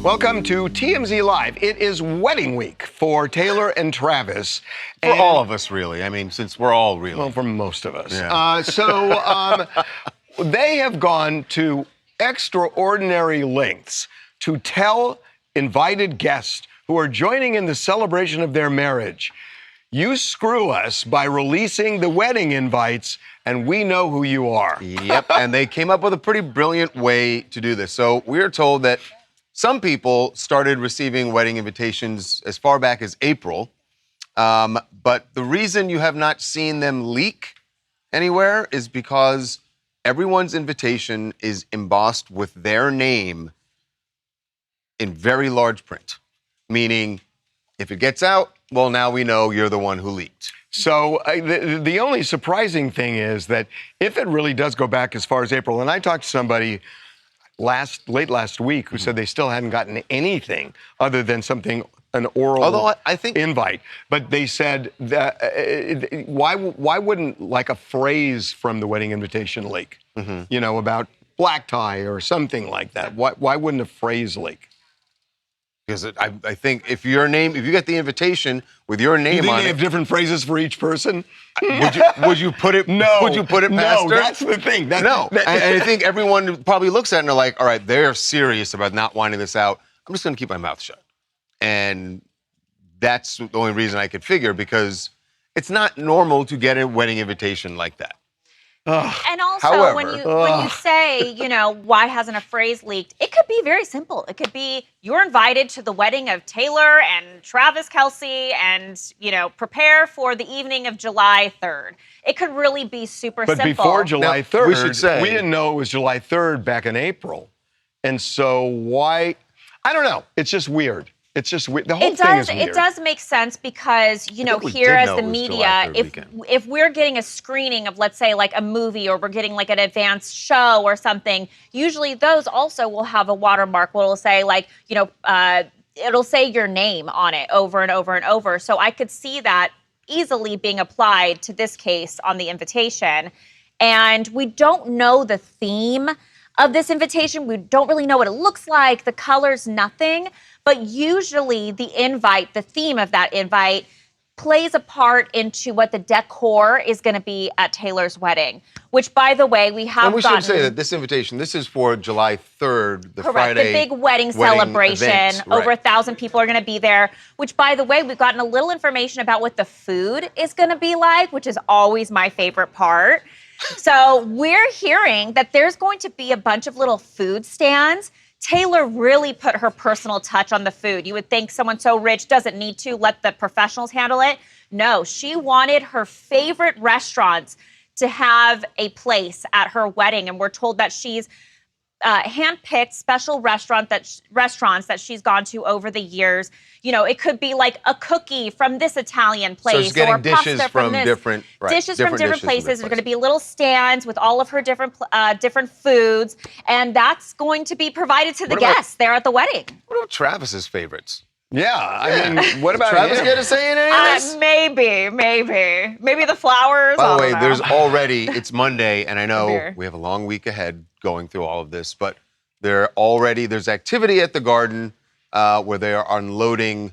Welcome to TMZ Live. It is wedding week for Taylor and Travis. For all of us, really. I mean, since we're all really. Well, for most of us. Yeah. They have gone to extraordinary lengths to tell invited guests who are joining in the celebration of their marriage, you screw us by releasing the wedding invites, and we know who you are. Yep, and they came up with a pretty brilliant way to do this. So we're told that some people started receiving wedding invitations as far back as April, but the reason you have not seen them leak anywhere is because everyone's invitation is embossed with their name in very large print, meaning if it gets out, well, now we know you're the one who leaked. So the only surprising thing is that if it really does go back as far as April, and I talked to somebody late last week who said they still hadn't gotten anything other than an oral invite. But they said that why wouldn't like a phrase from the wedding invitation leak? Mm-hmm. You know, about black tie or something like that. Why wouldn't a phrase leak? Because I think if you get the invitation with your name on it. You think they have different phrases for each person? Would you put it? No. Would you put it past her? No, that's the thing. And I think everyone probably looks at it and they're like, all right, they're serious about not wanting this out. I'm just going to keep my mouth shut. And that's the only reason I could figure, because it's not normal to get a wedding invitation like that. And also, However, when you say, you know, why hasn't a phrase leaked? It could be very simple. It could be you're invited to the wedding of Taylor and Travis Kelce, and you know, prepare for the evening of July 3rd. It could really be super simple. But before July 3rd, we should say we didn't know it was July 3rd back in April, and so why? I don't know. It's just weird. It's just weird. The whole thing is weird. It does make sense because, you know, here as the media, if we're getting a screening of, let's say, like a movie, or we're getting like an advanced show or something, usually those also will have a watermark where it'll say like, you know, it'll say your name on it over and over and over. So I could see that easily being applied to this case on the invitation. And we don't know the theme of this invitation. We don't really know what it looks like, the colors, nothing. But usually the invite, the theme of that invite, plays a part into what the decor is going to be at Taylor's wedding, which, by the way, we have gotten. And we should say that this invitation, this is for July 3rd, the correct, Friday. the big wedding celebration. Event, right. Over 1,000 people are going to be there, which, by the way, we've gotten a little information about what the food is going to be like, which is always my favorite part. So we're hearing that there's going to be a bunch of little food stands. Taylor really put her personal touch on the food. You would think someone so rich doesn't need to let the professionals handle it. No, she wanted her favorite restaurants to have a place at her wedding. And we're told that she's handpicked special restaurants that she's gone to over the years. You know, it could be like a cookie from this Italian place, so she's getting or dishes pasta from this. different Dishes from different places. There's going to be little stands with all of her different foods, and that's going to be provided to the guests there at the wedding. What about Travis's favorites? Yeah, I mean, what about Travis him? get a say in any of this? Maybe the flowers. By the way, it's Monday, and I know we have a long week ahead going through all of this, but there's activity at the Garden where they are unloading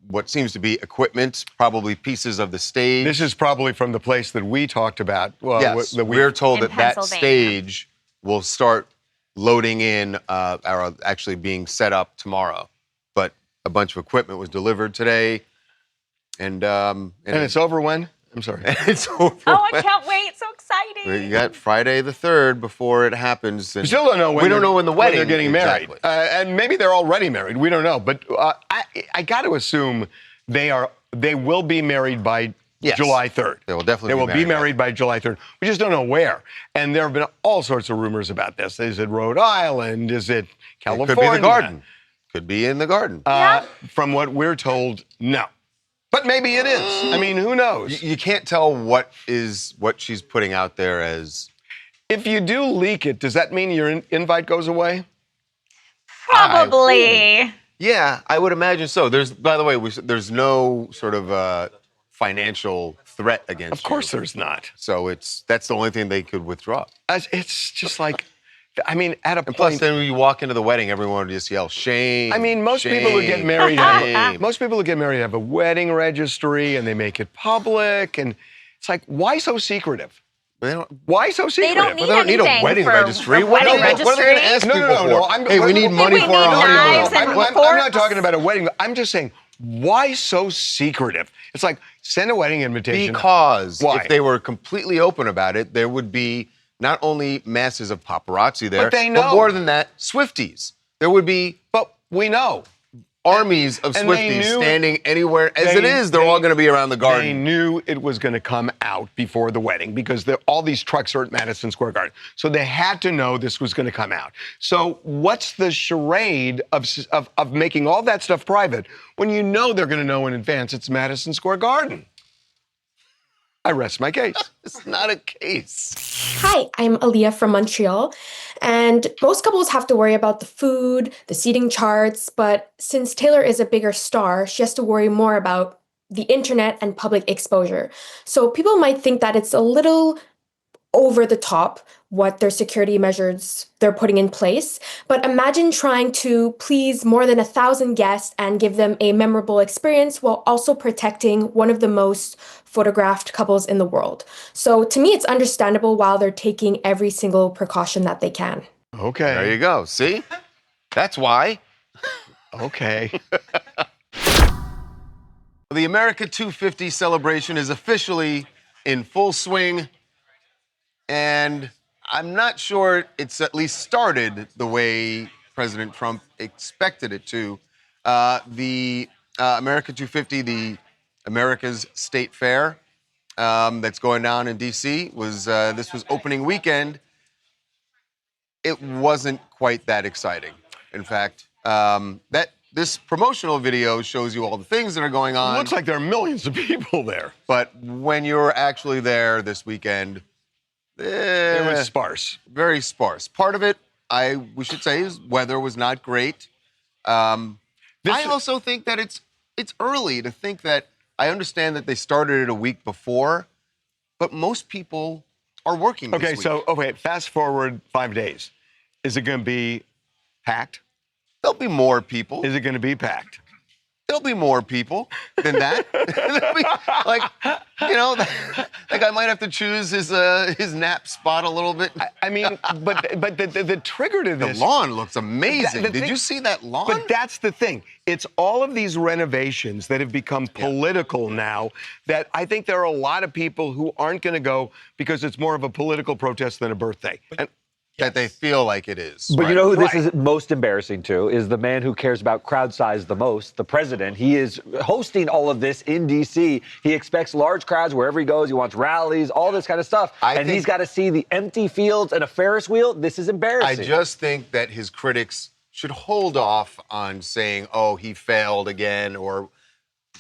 what seems to be equipment, probably pieces of the stage. This is probably from the place that we talked about. Well, yes, we're told that stage will start loading in, or actually being set up tomorrow. But a bunch of equipment was delivered today, and it's over when? I'm sorry. It's over. Oh, I can't wait! So exciting. You got Friday the 3rd before it happens. We still don't know when. We don't know when the wedding. They're getting married, exactly. And maybe they're already married. We don't know, but I got to assume they will be married by July 3rd. They will definitely. Be married by July 3rd. We just don't know where. And there have been all sorts of rumors about this. Is it Rhode Island? Is it California? It could be the Garden. Could be in the Garden. From what we're told, no. But maybe it is. I mean, who knows? You can't tell what she's putting out there as. If you do leak it, does that mean your invite goes away? Probably. Yeah, I would imagine so. By the way, there's no sort of financial threat against you. Of course there's not. So that's the only thing they could withdraw. It's just like, I mean, at a And point. plus, then when you walk into the wedding, everyone would just yell, shame. I mean, most people who get married have a wedding registry and they make it public. And it's like, why so secretive? Why so secretive? They don't need a wedding registry. What are they going to ask people for? Hey, we need money for our honeymoon. I'm not talking about a wedding. I'm just saying, why so secretive? It's like, send a wedding invitation. Because why? If they were completely open about it, there would be not only masses of paparazzi there, but they know. But more than that, Swifties. There would be, but we know, armies of Swifties standing anywhere. As it is, they're all going to be around the garden. They knew it was going to come out before the wedding because all these trucks are at Madison Square Garden. So they had to know this was going to come out. So what's the charade of making all that stuff private when you know they're going to know in advance it's Madison Square Garden? I rest my case. It's not a case. Hi, I'm Aaliyah from Montreal, and most couples have to worry about the food, the seating charts, but since Taylor is a bigger star, she has to worry more about the internet and public exposure. So people might think that it's a little over the top what their security measures they're putting in place. But imagine trying to please more than 1,000 guests and give them a memorable experience while also protecting one of the most photographed couples in the world. So to me, it's understandable while they're taking every single precaution that they can. Okay. There you go. See? That's why. Okay. The America 250 celebration is officially in full swing, and I'm not sure it's at least started the way President Trump expected it to. The America 250, the America's State Fair, that's going down in D.C. This was opening weekend. It wasn't quite that exciting. In fact, this promotional video shows you all the things that are going on. It looks like there are millions of people there. But when you're actually there this weekend, it was sparse. Very sparse. Part of it, we should say, is weather was not great. I also think that it's early to think that. I understand that they started it a week before, but most people are working this week. Okay, fast forward 5 days. Is it going to be packed? There'll be more people. Is it going to be packed? There'll be more people than that. That guy might have to choose his nap spot a little bit. I mean, but the trigger to this. The lawn looks amazing. Did you see that lawn? But that's the thing. It's all of these renovations that have become political now that I think there are a lot of people who aren't going to go because it's more of a political protest than a birthday. That they feel like it is. But you know who this is most embarrassing to is the man who cares about crowd size the most, the president. He is hosting all of this in D.C. He expects large crowds wherever he goes. He wants rallies, all this kind of stuff. And he's got to see the empty fields and a Ferris wheel. This is embarrassing. I just think that his critics should hold off on saying, oh, he failed again, or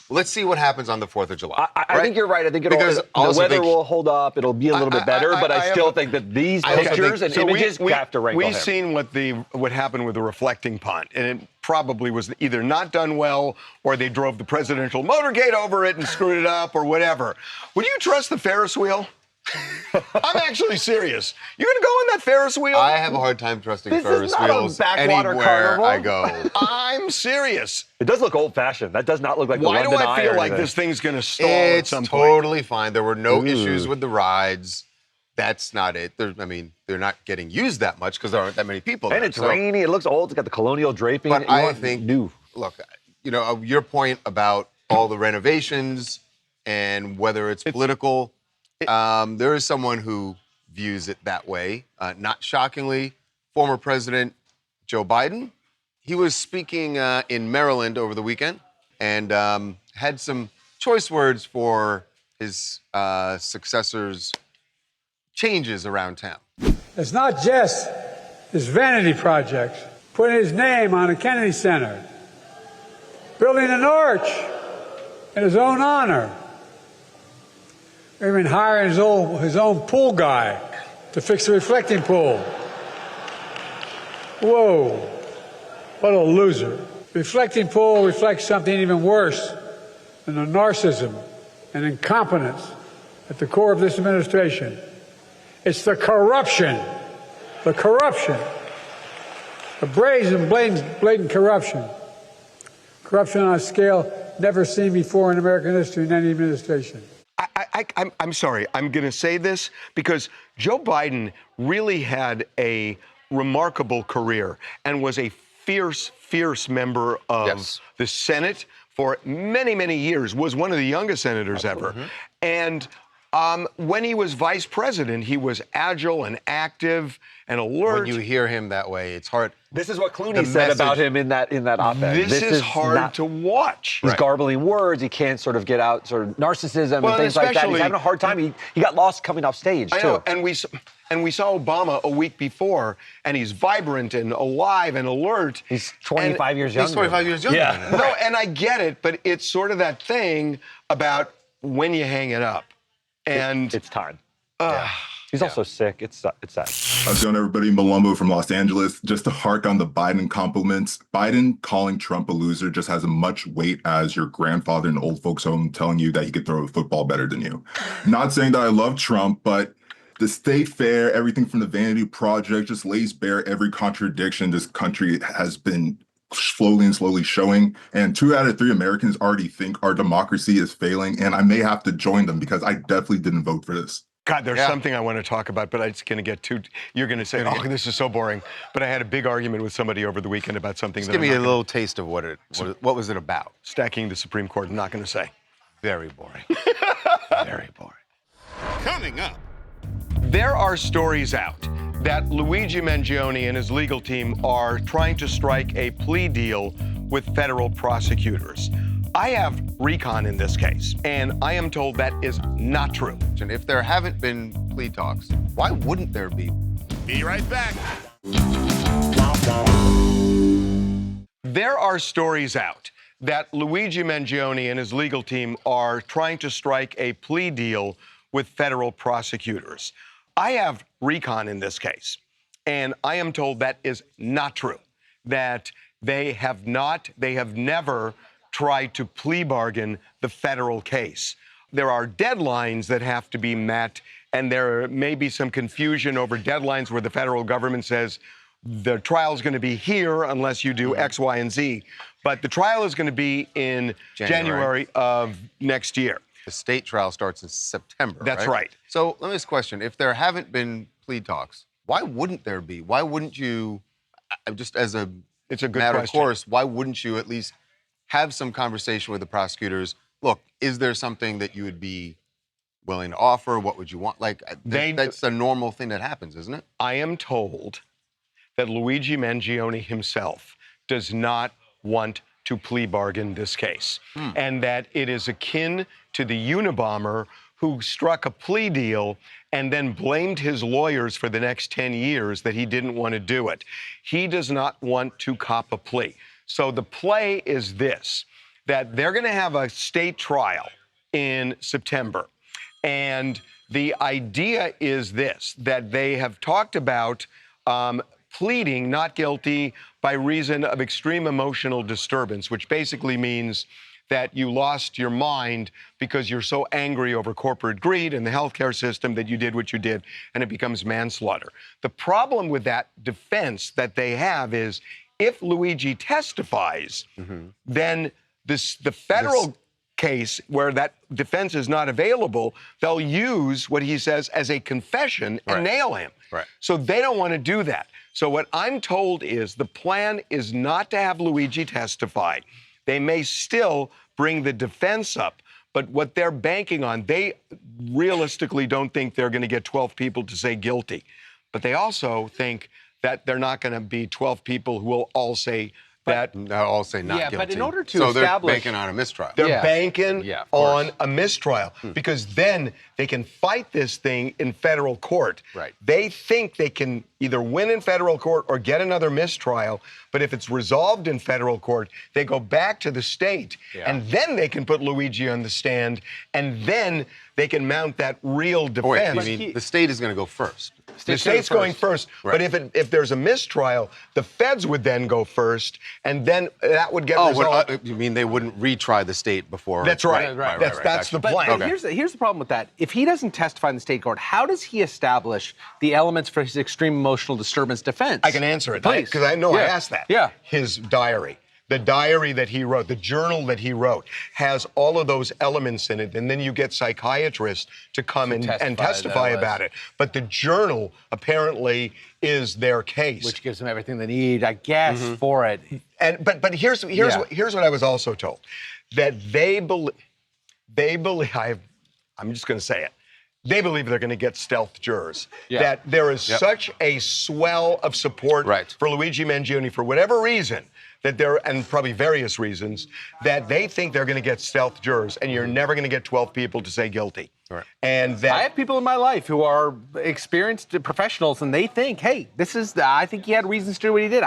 let's see what happens on the 4th of July. I think you're right. I think the weather will hold up. It'll be a little bit better, but I still think that these pictures and images have to rank. We've seen what happened with the reflecting pond, and it probably was either not done well or they drove the presidential motorcade over it and screwed it up or whatever. Would you trust the Ferris wheel? I'm actually serious. You're going to go in that Ferris wheel? I have a hard time trusting Ferris wheels anywhere I go. I'm serious. It does look old-fashioned. That does not look like the Why London do I feel like anything. this thing's going to stall at some point? It's totally fine. There were no issues with the rides. That's not it. They're not getting used that much because there aren't that many people And there. it's rainy. It looks old. It's got the colonial draping. But I think, look, your point about all the renovations and whether it's political, there is someone who views it that way. Not shockingly, former President Joe Biden. He was speaking in Maryland over the weekend and had some choice words for his successor's changes around town. It's not just his vanity projects, putting his name on a Kennedy Center, building an arch in his own honor, even hiring his own pool guy to fix the reflecting pool. Whoa, what a loser. Reflecting pool reflects something even worse than the narcissism and incompetence at the core of this administration. It's the corruption the corruption, the brazen, blatant corruption. Corruption on a scale never seen before in American history in any administration. I'm sorry. I'm going to say this because Joe Biden really had a remarkable career and was a fierce member of the Senate for many, many years, was one of the youngest senators ever. And when he was vice president, he was agile and active and alert. When you hear him that way, it's hard. This is what Clooney said about him in that op-ed. This is hard to watch. He's garbling words. He can't sort of get out sort of narcissism and things like that. He's having a hard time. He got lost coming off stage, I know, and we saw Obama a week before, and he's vibrant and alive and alert. He's 25 years younger. He's 25 years younger. Yeah. No, and I get it, but it's sort of that thing about when you hang it up. And it's time. He's also sick. It's sad. How's it going, everybody? Malumbo from Los Angeles. Just to hark on the Biden compliments, Biden calling Trump a loser just has as much weight as your grandfather in an old folks home telling you that he could throw a football better than you. Not saying that I love Trump, but the state fair, everything from the Vanity Project just lays bare every contradiction this country has been slowly showing. And 2 out of 3 Americans already think our democracy is failing. And I may have to join them because I definitely didn't vote for this. God, there's something I want to talk about, but it's going to get too. You're going to say, "Oh, this is so boring." But I had a big argument with somebody over the weekend about something. Just give me a little taste of what was it about? Stacking the Supreme Court. I'm not going to say. Very boring. Very boring. Coming up. There are stories out that Luigi Mangione and his legal team are trying to strike a plea deal with federal prosecutors. I have recon in this case, and I am told that is not true. And if there haven't been plea talks, why wouldn't there be? Be right back. There are stories out that Luigi Mangione and his legal team are trying to strike a plea deal with federal prosecutors. I have recon in this case, and I am told that is not true, that they have never tried to plea bargain the federal case. There are deadlines that have to be met, and there may be some confusion over deadlines where the federal government says the trial is going to be here unless you do X, Y, and Z. But the trial is going to be in January of next year. The state trial starts in September. That's right. So let me ask a question. If there haven't been plea talks, why wouldn't there be? Why wouldn't you, just as a matter of course, why wouldn't you at least have some conversation with the prosecutors? Look, is there something that you would be willing to offer? What would you want? Like, that's a normal thing that happens, isn't it? I am told that Luigi Mangione himself does not want to plea bargain this case, and that it is akin to the Unabomber who struck a plea deal and then blamed his lawyers for the next 10 years that he didn't want to do it. He does not want to cop a plea. So the play is this, that they're going to have a state trial in September. And the idea is this, that they have talked about pleading not guilty by reason of extreme emotional disturbance, which basically means that you lost your mind because you're so angry over corporate greed and the healthcare system that you did what you did, and it becomes manslaughter. The problem with that defense that they have is if Luigi testifies, then the federal case where that defense is not available, they'll use what he says as a confession and nail him. So they don't want to do that. So what I'm told is the plan is not to have Luigi testify. They may still bring the defense up, but what they're banking on, they realistically don't think they're going to get 12 people to say guilty. But they also think that they're not going to be 12 people who will all say that. All say not guilty. But in order to so establish... they're banking on a mistrial. They're banking on a mistrial because then they can fight this thing in federal court. They think they can either win in federal court or get another mistrial, but if it's resolved in federal court, they go back to the state, and then they can put Luigi on the stand, and then they can mount that real defense. Wait, you mean the state is going to go first? The state's going first, but if there's a mistrial, the feds would then go first, and then that would get Oh, resolved. you mean they wouldn't retry the state before? That's right. Right, That's the But plan. here's the problem with that. If he doesn't testify in the state court, how does he establish the elements for his extreme emotional disturbance defense? I can answer it Please. because I know I Yeah. asked that. Yeah. His diary. The diary that he wrote, the journal that he wrote, has all of those elements in it, and then you get psychiatrists to come and testify about it. But the journal apparently is their case, Which gives them everything they need, I guess, for it. And but here's what I was also told, that they believe. I'm just going to say it. They believe they're going to get stealth jurors. Yeah. That there is such a swell of support for Luigi Mangione for whatever reason, that there, and probably various reasons, that they think they're going to get stealth jurors, and you're never going to get 12 people to say guilty. Right. And that I have people in my life who are experienced professionals, and they think, hey, I think he had reasons to do what he did.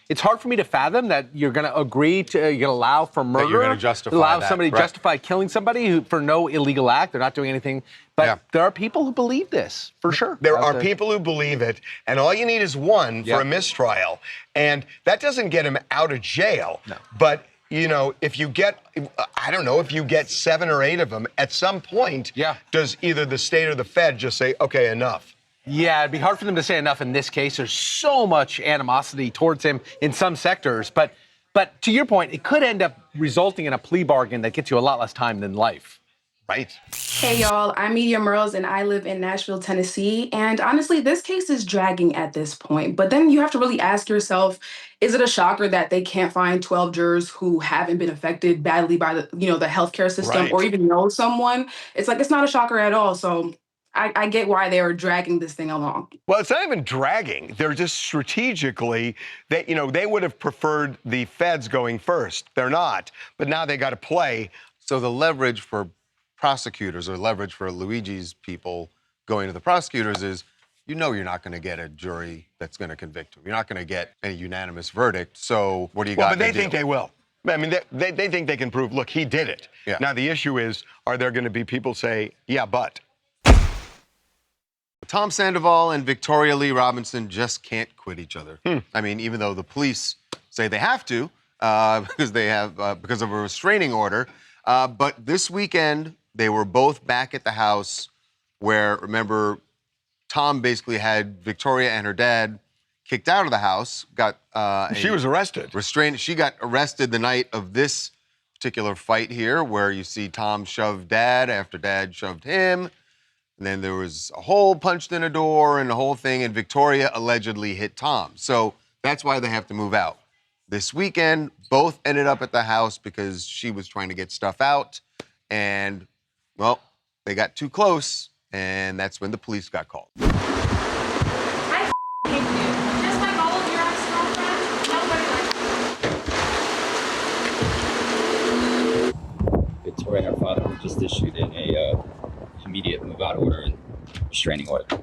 It's hard for me to fathom that you're going to agree to, you're going to allow for murder. That you're going to justify allow that. somebody to justify killing somebody for no illegal act. They're not doing anything. But there are people who believe this, for sure. There are people who believe it, and all you need is one for a mistrial. And that doesn't get him out of jail. No. But, you know, if you get, I don't know, if you get 7 or 8 of them, at some point, does either the state or the Fed just say, okay, enough? Yeah, it'd be hard for them to say enough in this case. There's so much animosity towards him in some sectors. But to your point, it could end up resulting in a plea bargain that gets you a lot less time than life. Right. Hey, y'all. I'm Media Merles, and I live in Nashville, Tennessee. And honestly, this case is dragging at this point. But then you have to really ask yourself, is it a shocker that they can't find 12 jurors who haven't been affected badly by the healthcare system or even know someone? It's like, it's not a shocker at all. So I get why they are dragging this thing along. Well, it's not even dragging. They're just strategically, they would have preferred the feds going first. They're not. But now they got to play. So the leverage for prosecutors, or leverage for Luigi's people going to the prosecutors, is you're not going to get a jury that's going to convict him. You're not going to get a unanimous verdict. So what do you got? But they think they will. I mean, they think they can prove, look, he did it. Yeah. Now, the issue is, are there going to be people say, yeah, but? Tom Sandoval and Victoria Lee Robinson just can't quit each other. I mean, even though the police say they have to, because of a restraining order. But this weekend, they were both back at the house where, remember, Tom basically had Victoria and her dad kicked out of the house. She was arrested. Restrained. She got arrested the night of this particular fight here, where you see Tom shove Dad after Dad shoved him. And then there was a hole punched in a door and the whole thing, and Victoria allegedly hit Tom. So that's why they have to move out. This weekend, both ended up at the house because she was trying to get stuff out. And, well, they got too close, and that's when the police got called. I hate you. Just like all of your ex-girlfriends, nobody likes you. Victoria and her father were just issued in a immediate move-out order and restraining order.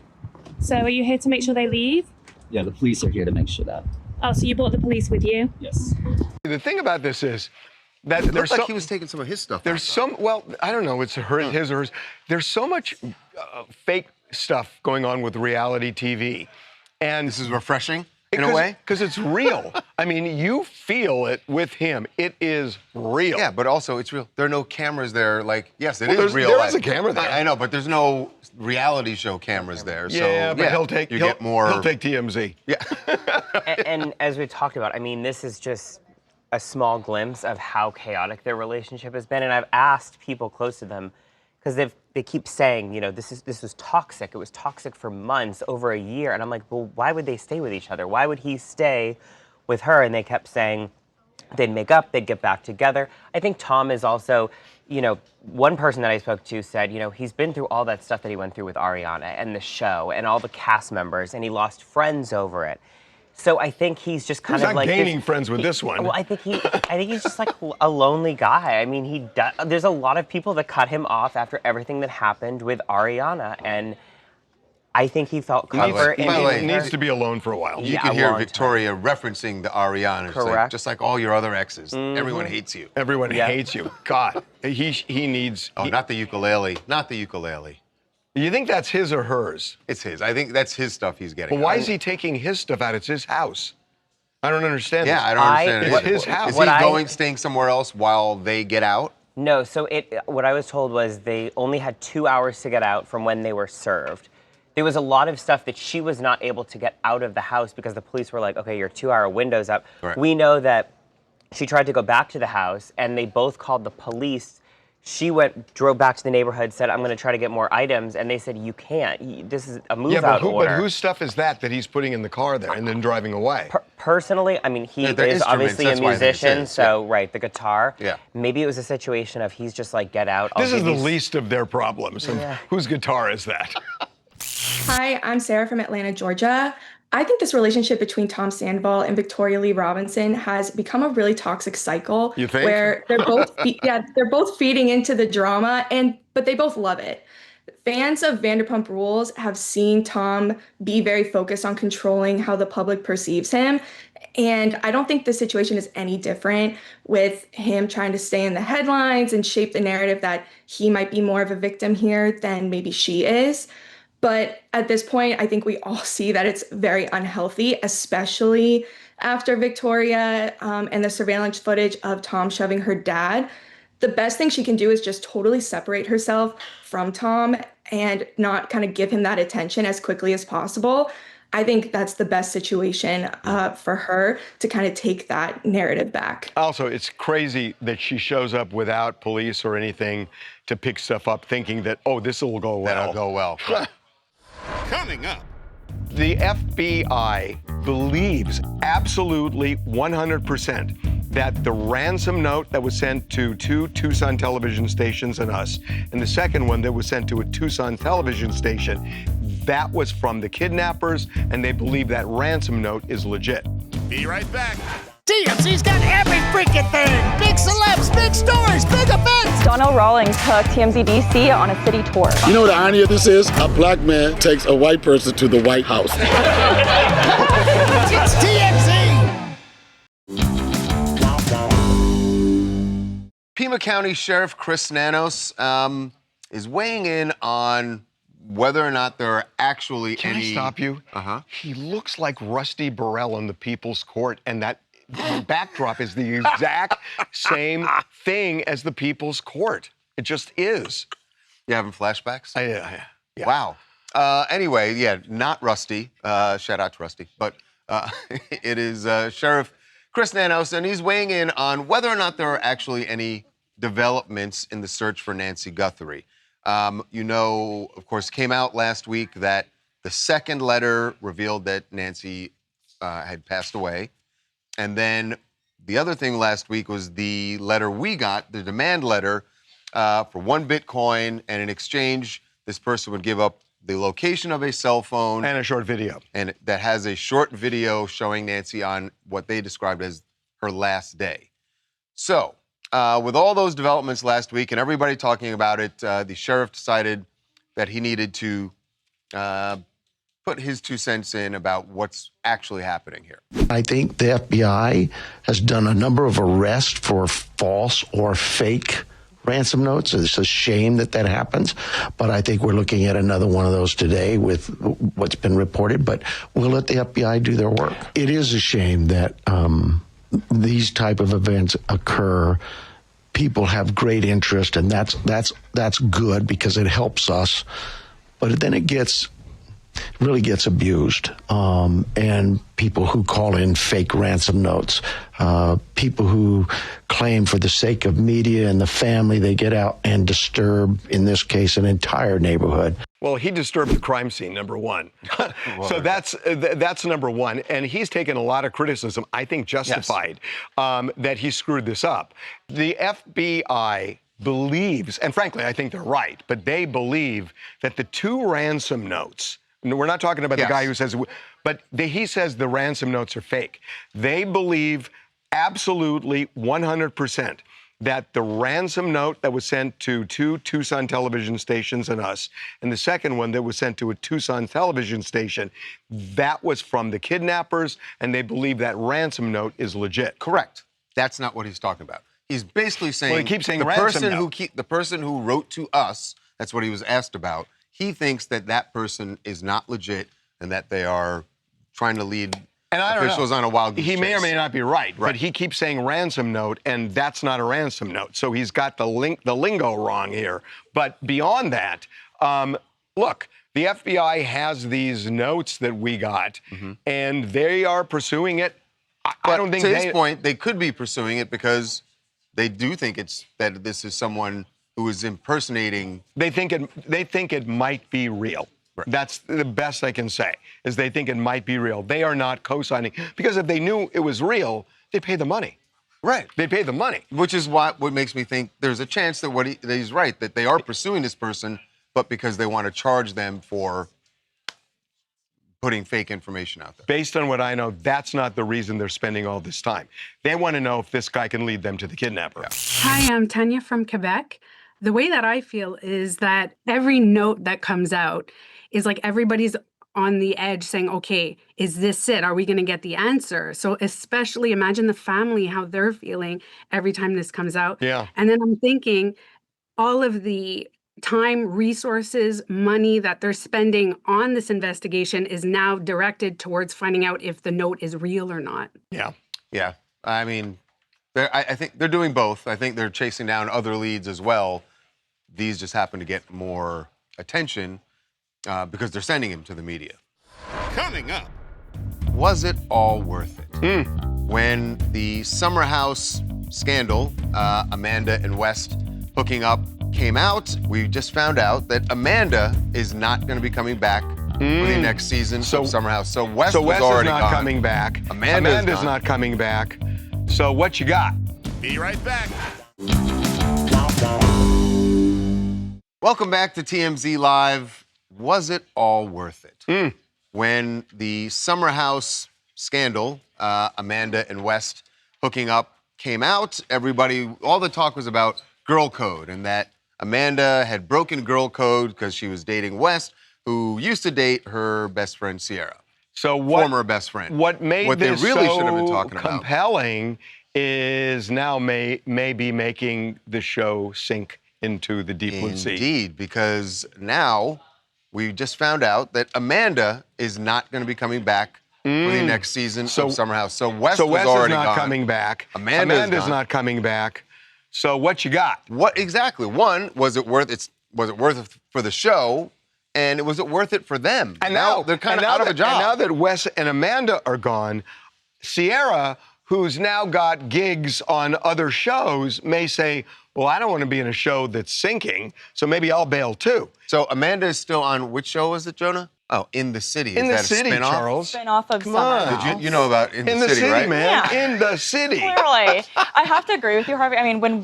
So are you here to make sure they leave? Yeah, the police are here to make sure that. Oh, so you brought the police with you? Yes. The thing about this is that It looked like he was taking some of his stuff. There's I don't know, it's his or hers. There's so much fake stuff going on with reality TV. And this is refreshing in a way? Because it's real. I mean, you feel it with him. It is real. Yeah, but also it's real. There are no cameras there. Like, yes, it is real. There is a camera there. I know, but there's no reality show cameras there. Yeah, so, but he'll take TMZ. Yeah. and as we talked about, I mean, this is just a small glimpse of how chaotic their relationship has been. And I've asked people close to them, because they keep saying, this was toxic. It was toxic for months, over a year. And I'm like, well, why would they stay with each other? Why would he stay with her? And they kept saying they'd make up, they'd get back together. I think Tom is also, one person that I spoke to said, he's been through all that stuff that he went through with Ariana and the show and all the cast members, and he lost friends over it. So I think he's just kind of like gaining friends with this one. Well, I think he's just like a lonely guy. I mean, there's a lot of people that cut him off after everything that happened with Ariana, and I think he felt comfort. He needs to be alone for a while. You can hear Victoria referencing the Ariana. Correct. Like, just like all your other exes. Everyone hates you. Everyone hates you. God, he needs. Not the ukulele. Not the ukulele. You think that's his or hers? It's his. I think that's his stuff he's getting. Well, why is he taking his stuff out? It's his house. I don't understand Yeah, this. I don't understand it. It's his house. Is he staying somewhere else while they get out? No, so what I was told was they only had 2 hours to get out from when they were served. There was a lot of stuff that she was not able to get out of the house because the police were like, okay, your 2-hour window's up. Right. We know that she tried to go back to the house and they both called the police. She drove back to the neighborhood, said, I'm going to try to get more items. And they said, you can't. This is a move-out order. But whose stuff is that he's putting in the car there and then driving away? Personally, I mean, he is obviously a musician, so, right, the guitar. Yeah. Maybe it was a situation of he's just like, get out. This is the least of their problems. Yeah. Whose guitar is that? Hi, I'm Sarah from Atlanta, Georgia. I think this relationship between Tom Sandoval and Victoria Lee Robinson has become a really toxic cycle. You think? Where they're both, they're both feeding into the drama, but they both love it. Fans of Vanderpump Rules have seen Tom be very focused on controlling how the public perceives him. And I don't think the situation is any different with him trying to stay in the headlines and shape the narrative that he might be more of a victim here than maybe she is. But at this point, I think we all see that it's very unhealthy, especially after Victoria and the surveillance footage of Tom shoving her dad. The best thing she can do is just totally separate herself from Tom and not kind of give him that attention as quickly as possible. I think that's the best situation for her to kind of take that narrative back. Also, it's crazy that she shows up without police or anything to pick stuff up, thinking that, oh, this will go well. That'll go well. Coming up. The FBI believes absolutely 100% that the ransom note that was sent to 2 Tucson television stations and us, and the second one that was sent to a Tucson television station, that was from the kidnappers, and they believe that ransom note is legit. Be right back. TMZ's got every freaking thing. Big celebs, big stories, big events. Donnell Rawlings took TMZ DC on a city tour. You know what the irony of this is? A black man takes a white person to the White House. It's TMZ. Pima County Sheriff Chris Nanos is weighing in on whether or not there are actually Can any... I stop you? Uh-huh. He looks like Rusty Burrell in the People's Court, and that backdrop is the exact same thing as the People's Court. It just is. You having flashbacks? Yeah. Wow. Anyway, yeah, not Rusty. Shout out to Rusty. But it is Sheriff Chris Nanos, and he's weighing in on whether or not there are actually any developments in the search for Nancy Guthrie. You know, of course, came out last week that the second letter revealed that Nancy had passed away. And then the other thing last week was the letter we got, the demand letter for 1 Bitcoin, and in exchange, this person would give up the location of a cell phone. And a short video. And that has a short video showing Nancy on what they described as her last day. So, with all those developments last week and everybody talking about it, the sheriff decided that he needed to put his 2 cents in about what's actually happening here. I think the FBI has done a number of arrests for false or fake ransom notes. It's a shame that happens, but I think we're looking at another one of those today with what's been reported, but we'll let the FBI do their work. It is a shame that these type of events occur. People have great interest, and that's good because it helps us, but then it really gets abused, and people who call in fake ransom notes, people who claim for the sake of media and the family, they get out and disturb, in this case, an entire neighborhood. Well, he disturbed the crime scene, number one. So that's number one. And he's taken a lot of criticism, I think justified, that he screwed this up. The FBI believes, and frankly, I think they're right, but they believe that the 2 ransom notes, we're not talking about the guy who says, but he says the ransom notes are fake. They believe absolutely 100% that the ransom note that was sent to 2 Tucson television stations and us, and the second one that was sent to a Tucson television station, that was from the kidnappers, and they believe that ransom note is legit. Correct. That's not what he's talking about. He's basically saying, he keeps saying the ransom person who wrote to us, that's what he was asked about, he thinks that person is not legit and that they are trying to lead And I don't officials know. on a wild goose He may or chase. may not be right, but he keeps saying ransom note, and that's not a ransom note. So he's got the lingo wrong here. But beyond that, look, the FBI has these notes that we got, and they are pursuing it. I don't think to his point, they could be pursuing it because they do think that this is someone who is impersonating. They think it might be real. Right. That's the best I can say, is they think it might be real. They are not co-signing, because if they knew it was real, they'd pay the money. Right. They'd pay the money. Which is what makes me think there's a chance that that he's right, that they are pursuing this person, but because they want to charge them for putting fake information out there. Based on what I know, that's not the reason they're spending all this time. They want to know if this guy can lead them to the kidnapper. Yeah. Hi, I'm Tanya from Quebec. The way that I feel is that every note that comes out is like everybody's on the edge saying, okay, is this it? Are we going to get the answer? So especially imagine the family, how they're feeling every time this comes out. Yeah. And then I'm thinking all of the time, resources, money that they're spending on this investigation is now directed towards finding out if the note is real or not. Yeah. Yeah. I mean, I think they're doing both. I think they're chasing down other leads as well. These just happen to get more attention because they're sending him to the media. Coming up. Was it all worth it? When the Summer House scandal, Amanda and West hooking up, came out, we just found out that Amanda is not going to be coming back for the next season of Summer House. So West was already is not gone. coming back. Amanda's not coming back. So what you got? Be right back. Welcome back to TMZ Live. Was it all worth it? When the Summer House scandal, Amanda and West hooking up, came out, all the talk was about girl code and that Amanda had broken girl code because she was dating West, who used to date her best friend Sierra. Former best friend. What made this they really so should have been talking compelling is now may be making the show sink into the deep blue sea. Indeed, because now we just found out that Amanda is not going to be coming back for the next season of Summer House. So West was already is not gone. coming back. Amanda's gone. not coming back. So what you got? What exactly? One, was it worth it for the show? And was it worth it for them? And now they're kind of out of a job. And now that Wes and Amanda are gone, Sierra, who's now got gigs on other shows, may say, well, I don't want to be in a show that's sinking, so maybe I'll bail too. So Amanda is still on, which show is it, Jonah? Oh, In the City. In the that City, a spin-off? Charles. Spin-off of Come Summer on. House. You know about In the City, right? man. Yeah. In the City. Clearly. I have to agree with you, Harvey. I mean, when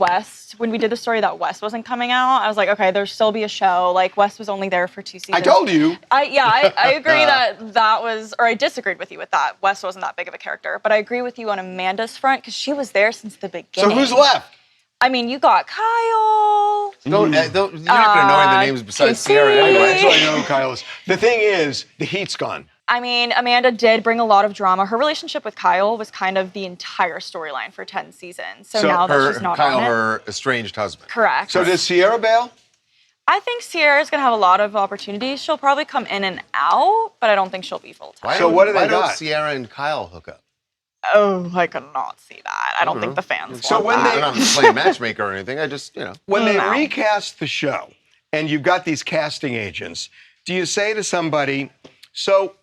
we did the story that West wasn't coming out, I was like, okay, there'll still be a show. Like, West was only there for 2 seasons. I told you. I agree that was, or I disagreed with you with that. West wasn't that big of a character. But I agree with you on Amanda's front, because she was there since the beginning. So who's left? I mean, you got Kyle. You're not going to know any of the names besides Sierra anyway. That's why I know Kyle is. The thing is, the heat's gone. I mean, Amanda did bring a lot of drama. Her relationship with Kyle was kind of the entire storyline for 10 seasons. So now that she's not Kyle, on it. her estranged husband. Correct. So does Sierra bail? I think Sierra's going to have a lot of opportunities. She'll probably come in and out, but I don't think she'll be full-time. What do they why got? don't Sierra and Kyle hook up? Oh, I could not see that. I don't think the fans So want when that. I'm not playing matchmaker or anything. I just, When they recast the show and you've got these casting agents, do you say to somebody, so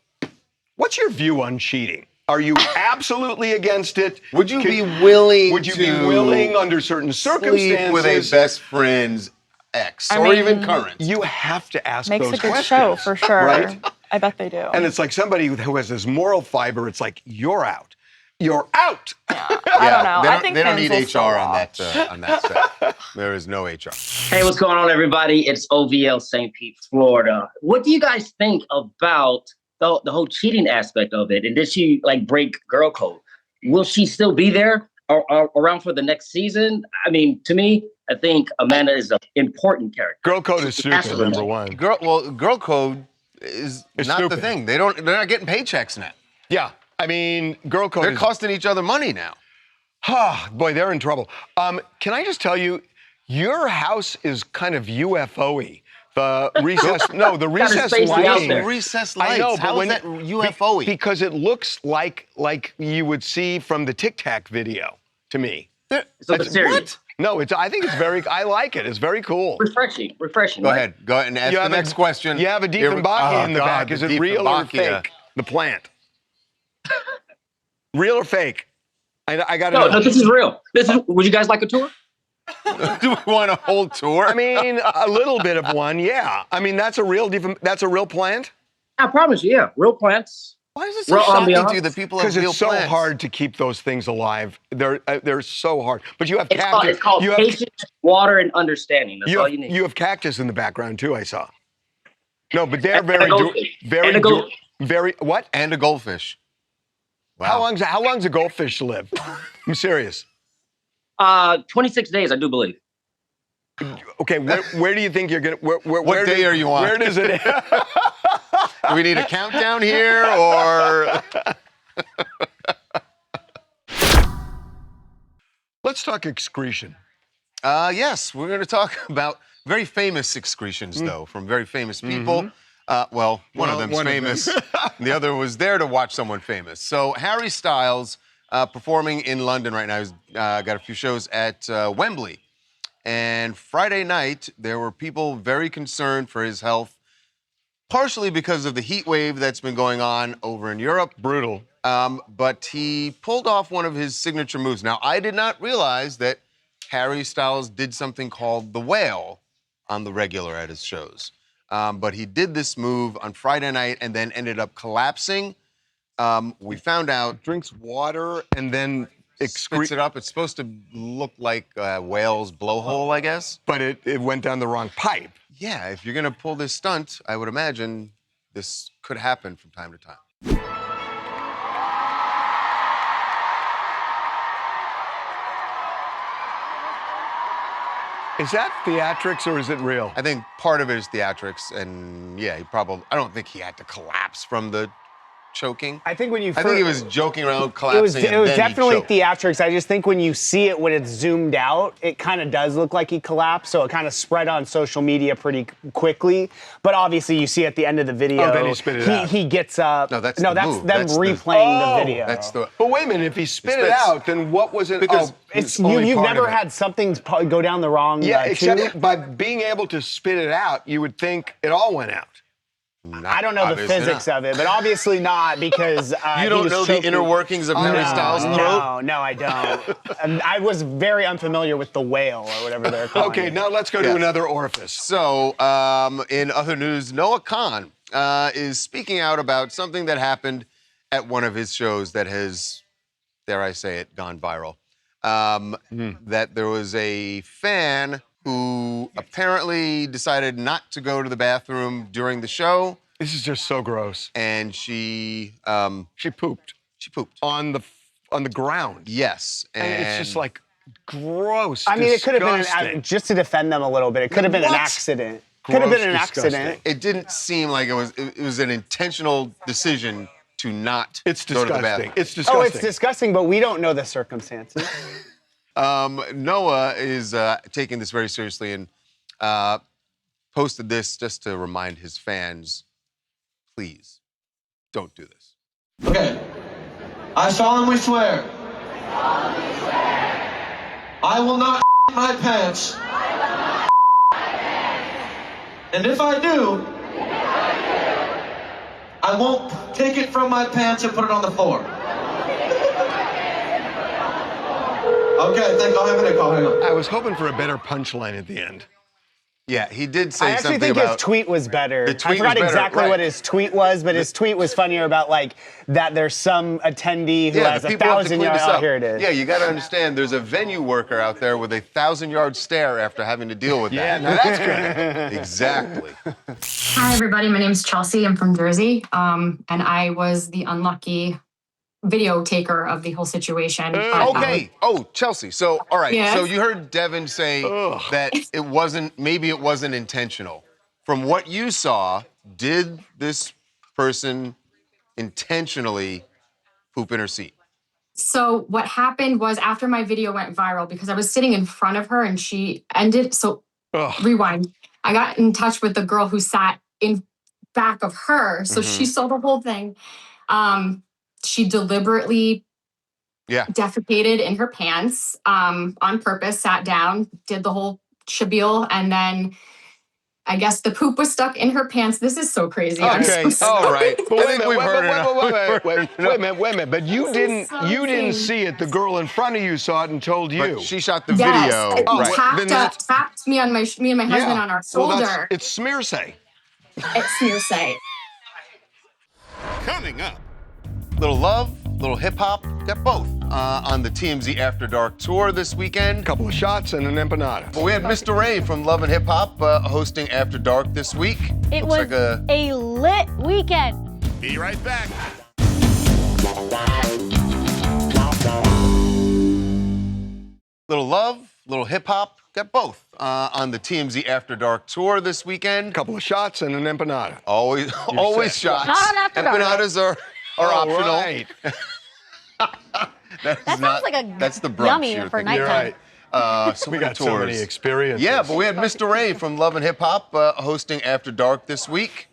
what's your view on cheating? Are you absolutely against it? Would you be willing under certain circumstances? sleep with a best friend's ex I or mean, even current? You have to ask Makes those a good questions. show, for sure. Right? I bet they do. And it's like somebody who has this moral fiber, it's like, you're out. You're out. I don't know. They don't fans need will HR still on watch. that set. There is no HR. Hey, what's going on, everybody? It's OVL St. Pete, Florida. What do you guys think about the whole cheating aspect of it? And did she break girl code? Will she still be there or around for the next season? I mean, to me, I think Amanda is an important character. Girl code is stupid, number one. Girl code is not stupid. the thing. They're not getting paychecks now. Yeah. I mean, girl code They're costing each other money now. Boy, they're in trouble. Can I just tell you, your house is kind of UFO-y. The recess, no, the recess spacey out lighting. there. Recess I lights. know, but How when is that UFO-y? because it looks like you would see from the Tic Tac video to me. So the series. What? No, I think it's very. I like it. It's very cool. Refreshing. Go Right? ahead and ask the next question. You have a Diefenbachia in the back. Is it real or Diefenbachia. fake? The plant. Real or fake? I got to know. No, this is real. Would you guys like a tour? Do we want a whole tour? I mean, a little bit of one, yeah. I mean, that's a real plant? I promise you, yeah. Real plants. Why is it so shocking to you that people have Because real it's so plants? hard to keep those things alive. They're so hard. But you have It's cactus. called patience, water, and understanding. That's all you need. You have cactus in the background too. I saw. No, but they're And a goldfish. very what? And a goldfish. Wow. How long's a goldfish live? I'm serious. 26 days, I do believe. Okay, where do you think you're gonna? What day are you on? Where does it? Do we need a countdown here, or? Let's talk excretion. Yes, we're going to talk about very famous excretions, though, from very famous people. Well, one of them's famous. The other was there to watch someone famous. So Harry Styles, performing in London right now. He's got a few shows at Wembley. And Friday night, there were people very concerned for his health, partially because of the heat wave that's been going on over in Europe. Brutal. But he pulled off one of his signature moves. Now, I did not realize that Harry Styles did something called the whale on the regular at his shows. But he did this move on Friday night and then ended up collapsing. We found out. Drinks water and then spits it up. It's supposed to look like a whale's blowhole, I guess. But it went down the wrong pipe. Yeah, if you're going to pull this stunt, I would imagine this could happen from time to time. Is that theatrics or is it real? I think part of it is theatrics, and yeah, I don't think he had to collapse from the choking. I think when you I think he was joking around, collapsing. It was and then definitely he choked. theatrics. I just think when you see it when it's zoomed out, it kind of does look like he collapsed. So it kind of spread on social media pretty quickly. But obviously, you see at the end of the video, Oh, then he spit it out. he gets up. No, that's no, the that's move. them That's replaying the video. That's the. But wait a minute, if he spit it spits. out, then what was it? Because It's only you've part never of it. had something go down the wrong. Yeah, except tube? by being able to spit it out, you would think it all went out. I don't know the physics of it, but obviously not because You don't know the inner workings of Harry Styles' throat? No, I don't. I was very unfamiliar with the whale or whatever they're calling Okay, it. now let's go to another orifice. So, in other news, Noah Khan is speaking out about something that happened at one of his shows that has, dare I say it, gone viral. That there was a fan who apparently decided not to go to the bathroom during the show. This is just so gross. And she pooped. She pooped on the ground. Yes, and it's just like gross. I mean, it could have disgusting. been just to defend them a little bit. It could have been an What? accident. Could have been an Disgusting. accident. It didn't seem like it was an intentional decision to not It's go to the disgusting. bathroom. It's disgusting. Oh, it's disgusting, but we don't know the circumstances. Noah is taking this very seriously and posted this just to remind his fans, please, don't do this. Okay. I solemnly swear. I will not my pants. And if I do, I won't take it from my pants and put it on the floor. Okay, thank you. I'll have a call. Hang on. I was hoping for a better punchline at the end. Yeah, he did say I actually something think about his tweet was better. The I tweet forgot was better, exactly right. what his tweet was, but his tweet was funnier about like that there's some attendee who has the a people have to 1,000 clean yards. this Oh, up. here it is. Yeah, you got to understand. There's a venue worker out there with a 1,000-yard stare after having to deal with Yeah, that. now that's good. Exactly. Hi, everybody. My name's Chelsea. I'm from Jersey. And I was the unlucky video taker of the whole situation. But, Okay. Oh, Chelsea. So, all right. Yes? So you heard Devin say that maybe it wasn't intentional. From what you saw, did this person intentionally poop in her seat? So what happened was after my video went viral, because I was sitting in front of her and she ended, so rewind. I got in touch with the girl who sat in back of her, so she saw the whole thing. She deliberately defecated in her pants on purpose, sat down, did the whole shabil, and then I guess the poop was stuck in her pants. This is so crazy. Okay, all right. I think we've heard enough. Wait a minute. But you didn't see it. The girl in front of you saw it and told you. But she shot the Yes, video. it tapped me and my husband on our shoulder. Well, it's smear-say. It's hearsay. Coming up. Little love, little hip hop, got both on the TMZ After Dark tour this weekend. Couple of shots and an empanada. But we had Mr. Ray from Love and Hip Hop hosting After Dark this week. It Looks was like a lit weekend. Be right back. Little love, little hip hop, got both on the TMZ After Dark tour this weekend. Couple of shots and an empanada. Always shots. Not an After Dark. Empanadas are optional. Right. That sounds like a that's the brunch yummy you're for thinking. nighttime. Right. So we got so many experiences. Yeah, but we had Mr. Ray from Love and Hip Hop hosting After Dark this week.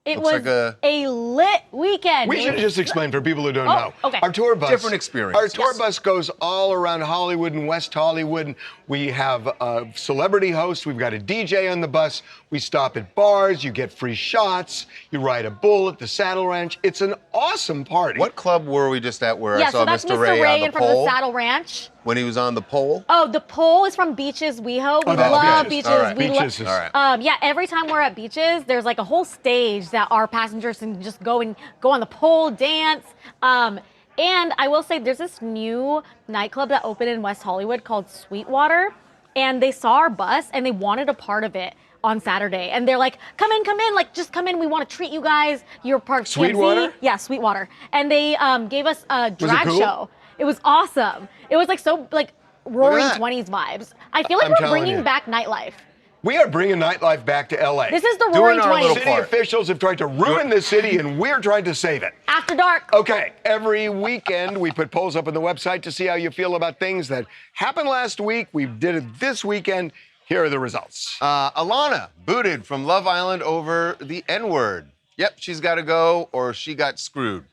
It Looks was like a lit weekend. We should just explain for people who don't know. Okay. Our tour bus. Different experience. Our tour bus goes all around Hollywood and West Hollywood. We have a celebrity host. We've got a DJ on the bus. We stop at bars. You get free shots. You ride a bull at the Saddle Ranch. It's an awesome party. What club were we just at where I Yeah, saw so that's Mr. Ray on the from pole? the Saddle Ranch. When he was on the pole? Oh, the pole is from Beaches WeHo. We that's love Beaches. Beaches. All right. We Beaches is- All right. Yeah, every time we're at Beaches, there's like a whole stage that our passengers can just go on the pole, dance. And I will say there's this new nightclub that opened in West Hollywood called Sweetwater, and they saw our bus and they wanted a part of it on Saturday. And they're like, come in, like just come in. We want to treat you guys. You're part of TMZ. Sweetwater? Yeah, Sweetwater. And they gave us a drag cool? show. It was awesome. It was like so like roaring that. 20s vibes. I feel like I'm we're telling bringing you. back nightlife. We are bringing nightlife back to LA. This is the Doing roaring our 20s. little City part. officials have tried to ruin this city, and we're trying to save it. After Dark. Okay, every weekend we put polls up on the website to see how you feel about things that happened last week. We did it this weekend. Here are the results. Alana booted from Love Island over the N-word. Yep, she's got to go or she got screwed.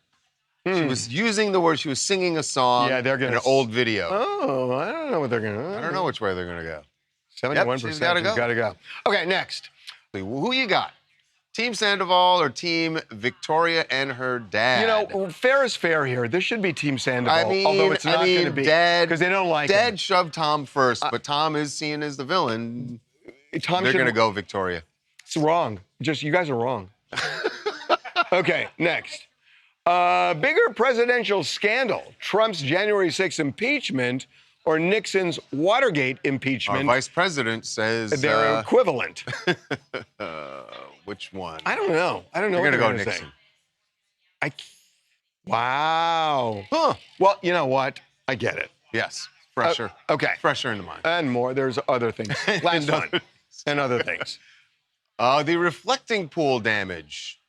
She was using the word. She was singing a song Yeah, they're gonna in an old video. Oh, I don't know what they're going to do. I don't know which way they're going to go. 71% she's gotta go. got to go. Okay, next. Who you got? Team Sandoval or Team Victoria and her dad? You know, fair is fair here. This should be Team Sandoval, I mean, although it's not going to be. Dad, because they don't like Dad him. shoved Tom first, but Tom is seen as the villain. Tom They're should- going to go Victoria. It's wrong. Just, you guys are wrong. Okay, next. Bigger presidential scandal, Trump's January 6th impeachment or Nixon's Watergate Our impeachment. vice president says They're equivalent. which one? I don't know. I don't know You're what going they're to go gonna Nixon. say. Wow. Huh. Well, you know what? I get it. Yes. Fresher. Okay. Fresher in the mind. And more. There's other things. Last And one. And other things. The reflecting pool damage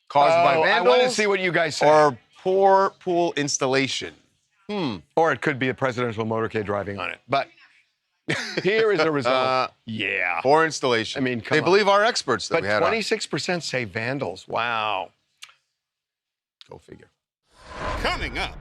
caused by I vandals. want to see what you guys say. Or poor pool installation. Or it could be a presidential motorcade driving on it. But here is the result. Yeah. Poor installation. I mean, come they on. believe our experts that But we had on. 26% say vandals. Wow. Go figure. Coming up.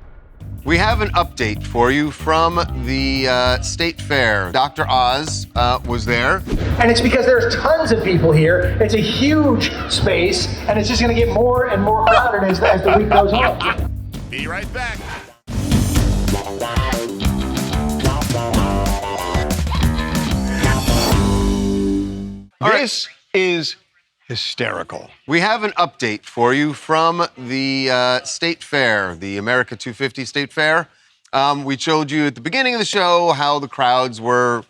We have an update for you from the State Fair. Dr. Oz was there. And it's because there's tons of people here. It's a huge space, and it's just going to get more and more crowded as the week goes on. Be right back. This is hysterical. We have an update for you from the State Fair, the America 250 State Fair. We showed you at the beginning of the show how the crowds were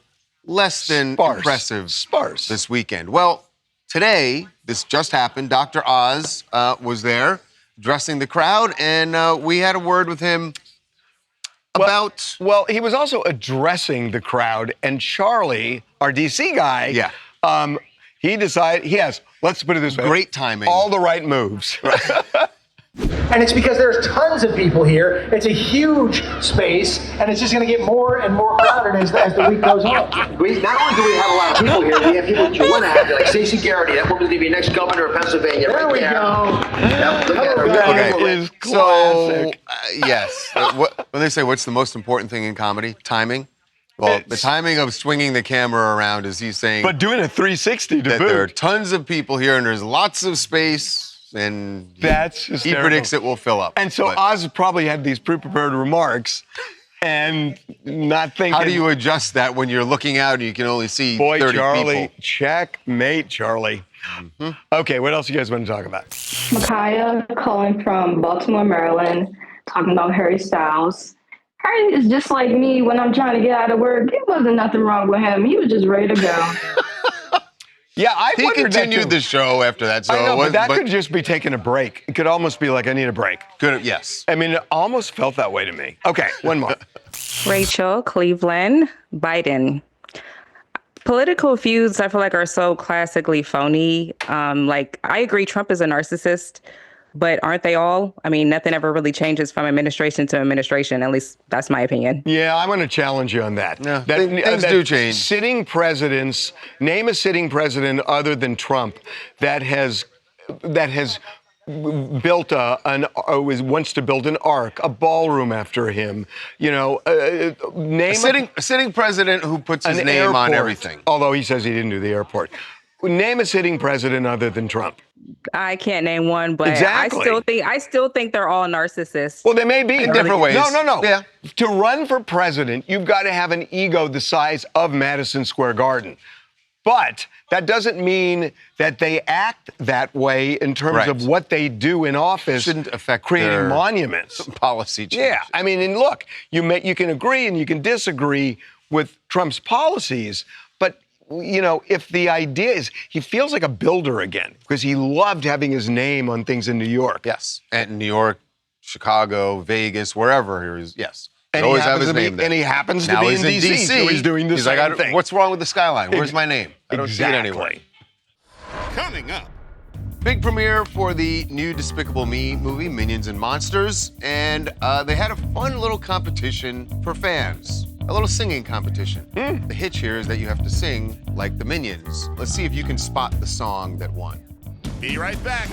less than impressive this weekend. Well, today, this just happened. Dr. Oz was there addressing the crowd, and we had a word with him about... Well, he was also addressing the crowd, and Charlie, our DC guy, he decided he has, let's put it this way. Great timing. All the right moves. And it's because there's tons of people here. It's a huge space, and it's just going to get more and more crowded as the week goes on. Not only do we have a lot of people here, we have people that you want to have, like Stacey Garrity. That woman's going to be next governor of Pennsylvania. There we go. Yep, look at her. That is classic. So, yes. When they say what's the most important thing in comedy? Timing. Well, the timing of swinging the camera around, as he's saying. But doing a 360 to that boot. there are tons of people here and there's lots of space, and That's he hysterical. predicts it will fill up. And so Oz probably had these pre-prepared remarks and not thinking. How do you adjust that when you're looking out and you can only see 30 Charlie, people? checkmate, Charlie. Okay, what else you guys want to talk about? Micaiah calling from Baltimore, Maryland, talking about Harry Styles. Harry is just like me when I'm trying to get out of work. There wasn't nothing wrong with him. He was just ready to go. Yeah, He continued the show after that. So I know, it was, but that could just be taking a break. It could almost be like, I need a break. Yes. I mean, it almost felt that way to me. Okay, one more. Rachel, Cleveland, Biden. Political feuds, I feel like, are so classically phony. Like, I agree Trump is a narcissist, but aren't they all? I mean, nothing ever really changes from administration to administration. At least that's my opinion. Yeah, I'm going to challenge you on that. Yeah, things do change. Sitting presidents, name a sitting president other than Trump that has built wants to build an ark, a ballroom after him. You know, name a sitting president who puts his name on everything. Although he says he didn't do the airport. Name a sitting president other than Trump. I can't name one, but Exactly. I still think they're all narcissists. Well, they may be. In different ways. No. Yeah. To run for president, you've got to have an ego the size of Madison Square Garden. But that doesn't mean that they act that way in terms of what they do in office. Shouldn't affect creating their monuments. Policy changes. Yeah, I mean, and look, you can agree and you can disagree with Trump's policies, but you know, if the idea is he feels like a builder again because he loved having his name on things in New York. Yes, and New York, Chicago, Vegas, wherever he is. Yes. And always he have happens his to name be, there. and he happens to Now be he's in D.C., so he's doing the he's same like, thing. what's wrong with the skyline? Where's my name? I don't see it anywhere. Coming up. Big premiere for the new Despicable Me movie, Minions and Monsters, and they had a fun little competition for fans. A little singing competition. The hitch here is that you have to sing like the Minions. Let's see if you can spot the song that won. Be right back.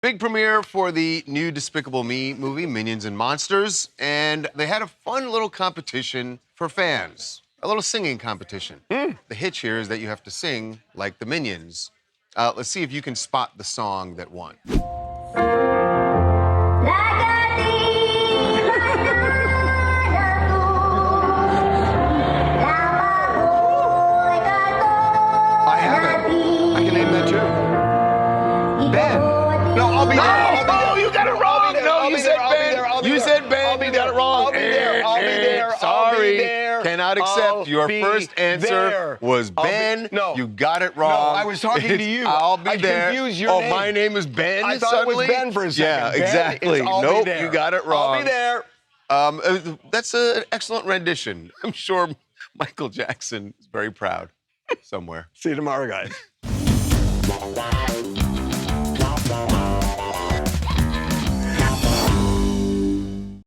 Big premiere for the new Despicable Me movie, Minions and Monsters, and they had a fun little competition for fans. A little singing competition. The hitch here is that you have to sing like the Minions. Let's see if you can spot the song that won. I have it. I can name that too. Ben. No, I'll be there. Oh, you got it wrong. No, you said Ben. You said Ben. You got it wrong. I'll be there. I'll be there. Sorry. I'll be there. Cannot accept. I'll Your be first answer there. was Ben. No. You got it wrong. No, I was talking to you. I'll be I there. confused your oh, name. my name is Ben. I thought suddenly? it was Ben for a second. Yeah, Ben exactly. is I'll be Nope, there. you got it wrong. I'll be there. That's an excellent rendition. I'm sure Michael Jackson is very proud somewhere. See you tomorrow, guys.